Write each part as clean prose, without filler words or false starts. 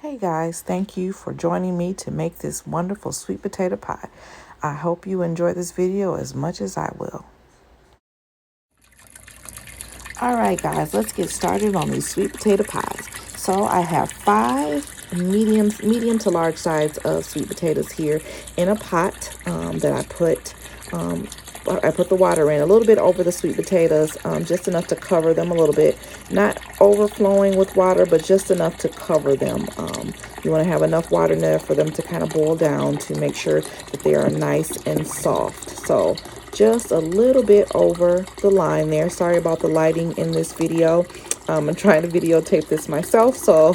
Hey guys, thank you for joining me to make this wonderful sweet potato pie. I hope you enjoy this video as much as I will. All right guys, let's get started on these sweet potato pies. So I have 5 medium to large size of sweet potatoes here in a pot that I put the water in a little bit over the sweet potatoes, just enough to cover them a little bit, not overflowing with water, but just enough to cover them. You want to have enough water in there for them to kind of boil down to make sure that they are nice and soft. So just a little bit over the line there. Sorry about the lighting in this video. I'm trying to videotape this myself, so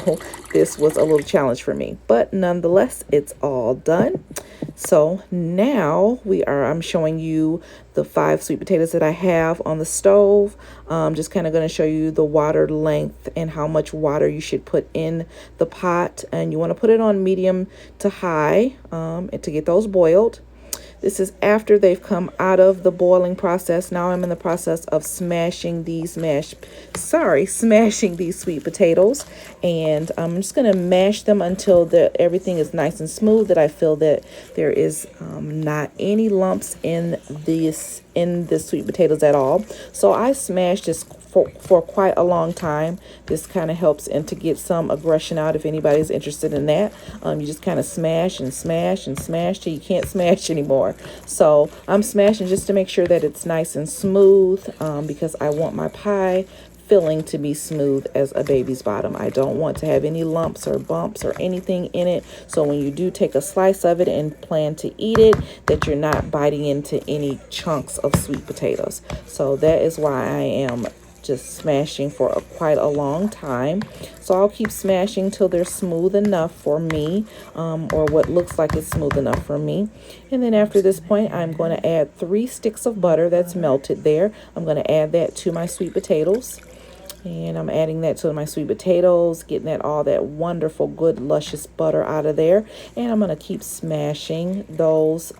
this was a little challenge for me, but nonetheless, it's all done. So now I'm showing you the 5 sweet potatoes that I have on the stove. Just kind of going to show you the water length and how much water you should put in the pot. And you want to put it on medium to high to get those boiled. This is after they've come out of the boiling process. Now I'm in the process of smashing these sweet potatoes. And I'm just going to mash them until everything is nice and smooth, that I feel that there is not any lumps in the sweet potatoes at all. So I smashed this for quite a long time. This kind of helps and to get some aggression out if anybody's interested in that. You just kind of smash and smash and smash till you can't smash anymore. So I'm smashing just to make sure that it's nice and smooth, because I want my pie filling to be smooth as a baby's bottom. I don't want to have any lumps or bumps or anything in it. So when you do take a slice of it and plan to eat it, that you're not biting into any chunks of sweet potatoes. So that is why I am just smashing for quite a long time. So I'll keep smashing till they're smooth enough for me, or what looks like it's smooth enough for me. And then after this point, I'm going to add 3 sticks of butter that's melted there. I'm going to add that to my sweet potatoes. And I'm adding that to my sweet potatoes, getting all that wonderful, good, luscious butter out of there. And I'm going to keep smashing those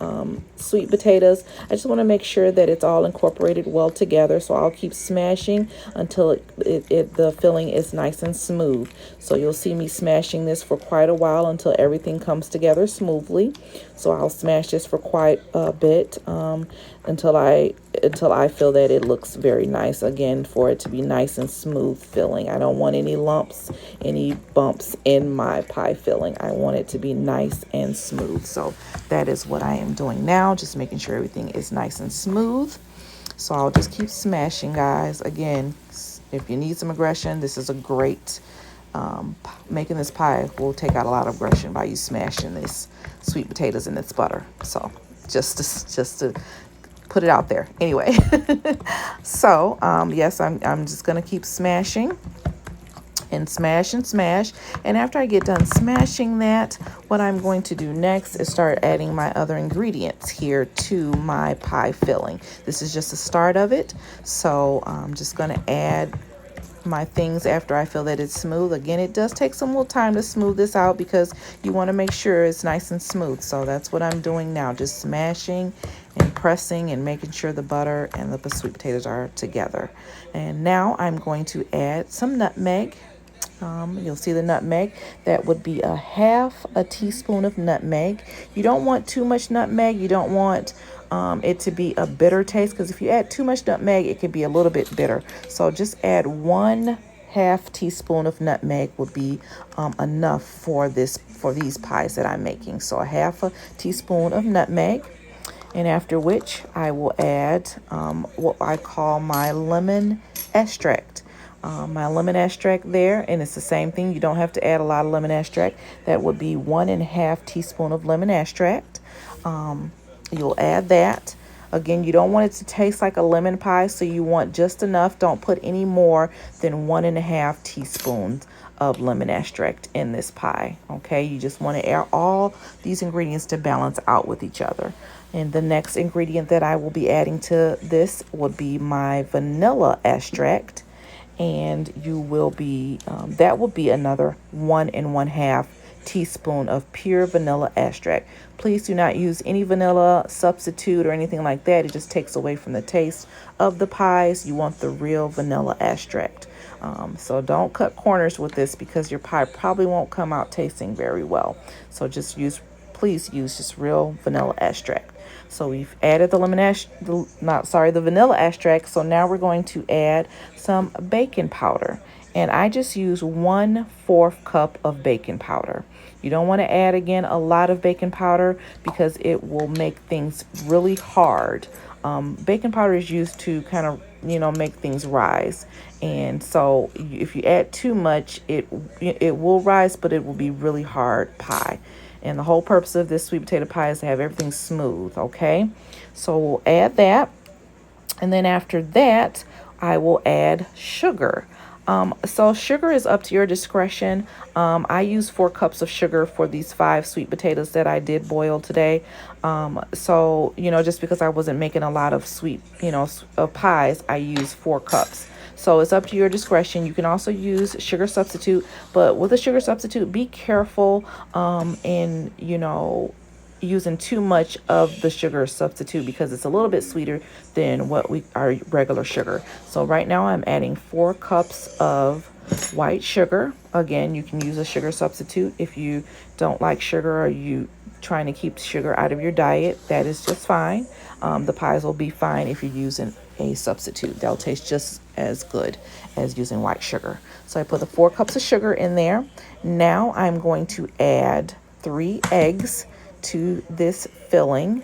sweet potatoes. I just want to make sure that it's all incorporated well together. So I'll keep smashing until the filling is nice and smooth. So you'll see me smashing this for quite a while until everything comes together smoothly. So I'll smash this for quite a bit until I feel that it looks very nice. Again, for it to be nice and smooth filling. I don't want any lumps, any bumps in my pie filling. I want it to be nice and smooth. So that is what I am doing now, just making sure everything is nice and smooth. So I'll just keep smashing, guys. Again, if you need some aggression, this is a great making this pie will take out a lot of aggression by you smashing this sweet potatoes in this butter. So just to put it out there anyway. So yes, I'm just gonna keep smashing and smash and smash. And after I get done smashing that, what I'm going to do next is start adding my other ingredients here to my pie filling. This is just the start of it. So I'm just going to add my things after I feel that it's smooth. Again, it does take some little time to smooth this out because you want to make sure it's nice and smooth. So that's what I'm doing now, just smashing and pressing and making sure the butter and the sweet potatoes are together. And now I'm going to add some nutmeg. You'll see the nutmeg. That would be a 1/2 teaspoon of nutmeg. You don't want too much nutmeg. You don't want it to be a bitter taste, because if you add too much nutmeg, it can be a little bit bitter. So just add 1/2 teaspoon of nutmeg would be enough for these pies that I'm making. So a 1/2 teaspoon of nutmeg. And after which I will add what I call my lemon extract. My lemon extract there, and it's the same thing. You don't have to add a lot of lemon extract. That would be 1½ teaspoon of lemon extract. You'll add that. Again, you don't want it to taste like a lemon pie, so you want just enough. Don't put any more than 1½ teaspoons of lemon extract in this pie. Okay, you just want to add all these ingredients to balance out with each other. And the next ingredient that I will be adding to this would be my vanilla extract. And you will be that will be another 1 1/2 teaspoon of pure vanilla extract. Please do not use any vanilla substitute or anything like that. It just takes away from the taste of the pies. You want the real vanilla extract. So don't cut corners with this because your pie probably won't come out tasting very well. So just please use just real vanilla extract. So we've added the the vanilla extract. So now we're going to add some baking powder. And I just use 1/4 cup of baking powder. You don't want to add again a lot of baking powder because it will make things really hard. Baking powder is used to kind of, make things rise. And so if you add too much, it will rise, but it will be really hard pie. And the whole purpose of this sweet potato pie is to have everything smooth, okay? So we'll add that. And then after that, I will add sugar. So sugar is up to your discretion. I use 4 cups of sugar for these 5 sweet potatoes that I did boil today. So, just because I wasn't making a lot of sweet, of pies, I use 4 cups. So it's up to your discretion. You can also use sugar substitute, but with a sugar substitute, be careful in, using too much of the sugar substitute because it's a little bit sweeter than our regular sugar. So right now I'm adding 4 cups of white sugar. Again, you can use a sugar substitute if you don't like sugar or you trying to keep sugar out of your diet. That is just fine. The pies will be fine if you're using a substitute. They'll taste just as good as using white sugar. So I put the 4 cups of sugar in there. Now I'm going to add 3 eggs to this filling.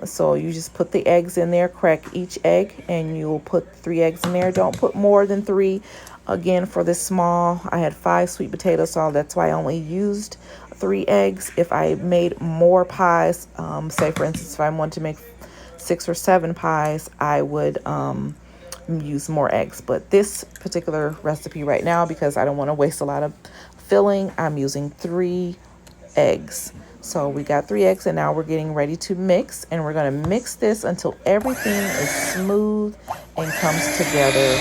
So you just put the eggs in there, crack each egg, and you'll put 3 eggs in there. Don't put more than 3. Again, for this small, I had 5 sweet potatoes, so that's why I only used 3 eggs. If I made more pies, say for instance, if I wanted to make 6 or 7 pies, I would use more eggs. But this particular recipe right now, because I don't want to waste a lot of filling, I'm using 3 eggs. So we got 3 eggs, and now we're getting ready to mix, and we're going to mix this until everything is smooth and comes together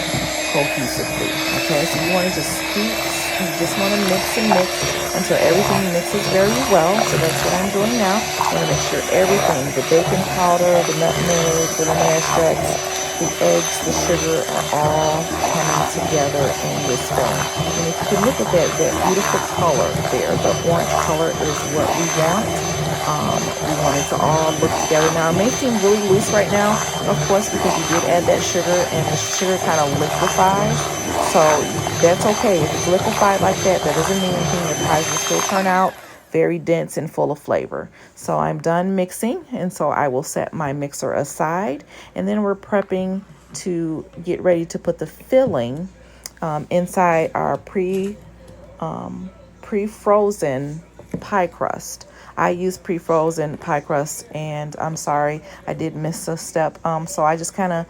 cohesively. Okay, so you want to just want to mix and mix until everything mixes very well. So that's what I'm doing now. I'm going to make sure everything, the baking powder, the nutmeg, the lemon extracts, the eggs, the sugar are all coming together in this filling. And if you can look at that beautiful color there, the orange color is what we want. We want it to all look together. Now, it may seem really loose right now, of course, because you did add that sugar and the sugar kind of liquefies. So that's okay. If it's liquefied like that, that doesn't mean anything. Your pies will still turn out very dense and full of flavor. So I'm done mixing, and so I will set my mixer aside, and then we're prepping to get ready to put the filling inside our pre-frozen pie crust. I use pre-frozen pie crust, and I'm sorry I did miss a step. So I just kind of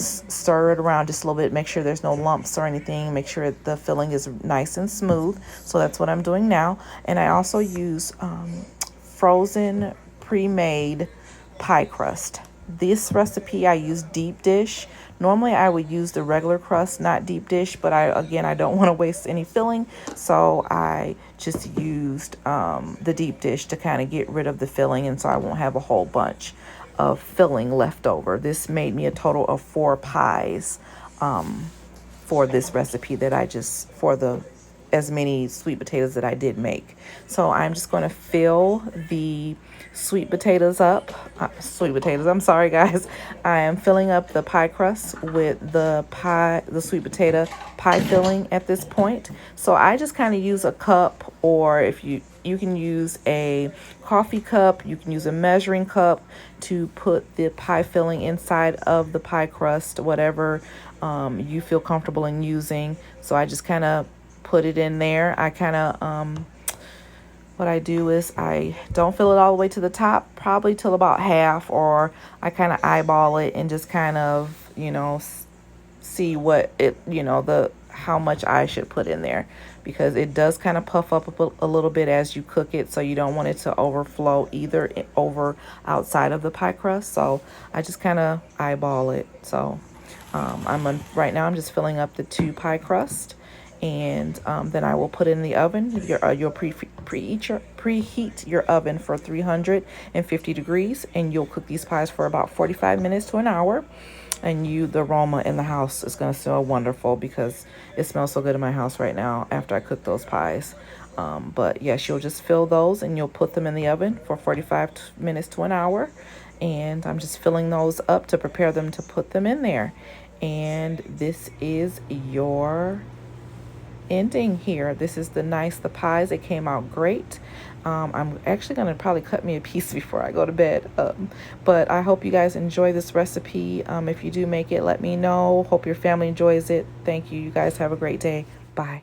stir it around just a little bit, make sure there's no lumps or anything, make sure the filling is nice and smooth. So that's what I'm doing now. And I also use frozen pre-made pie crust. This recipe I use deep dish. Normally I would use the regular crust, not deep dish, but I don't want to waste any filling, so I just used the deep dish to kind of get rid of the filling, and so I won't have a whole bunch of filling left over. This made me a total of 4 pies for this recipe that as many sweet potatoes that I did make. So I'm just going to fill the sweet potatoes up. I'm sorry guys. I am filling up the pie crust with the sweet potato pie filling at this point. So I just kind of use a cup, or if you can use a coffee cup, you can use a measuring cup to put the pie filling inside of the pie crust, whatever you feel comfortable in using. So I just kind of put it in there. I kind of what I do is I don't fill it all the way to the top, probably till about half, or I kind of eyeball it and just kind of, see what it, how much I should put in there, because it does kind of puff up a little bit as you cook it, so you don't want it to overflow either over outside of the pie crust. So I just kind of eyeball it. So right now I'm just filling up the 2 pie crust. And then I will put it in the oven. You'll preheat your oven for 350 degrees, and you'll cook these pies for about 45 minutes to an hour. And the aroma in the house is going to smell wonderful because it smells so good in my house right now after I cook those pies. But yes, you'll just fill those and you'll put them in the oven for 45 minutes to an hour. And I'm just filling those up to prepare them to put them in there. And this is your ending here. This is the pies. They came out great. I'm actually going to probably cut me a piece before I go to bed. But I hope you guys enjoy this recipe. If you do make it, let me know. Hope your family enjoys it. Thank you. You guys have a great day. Bye.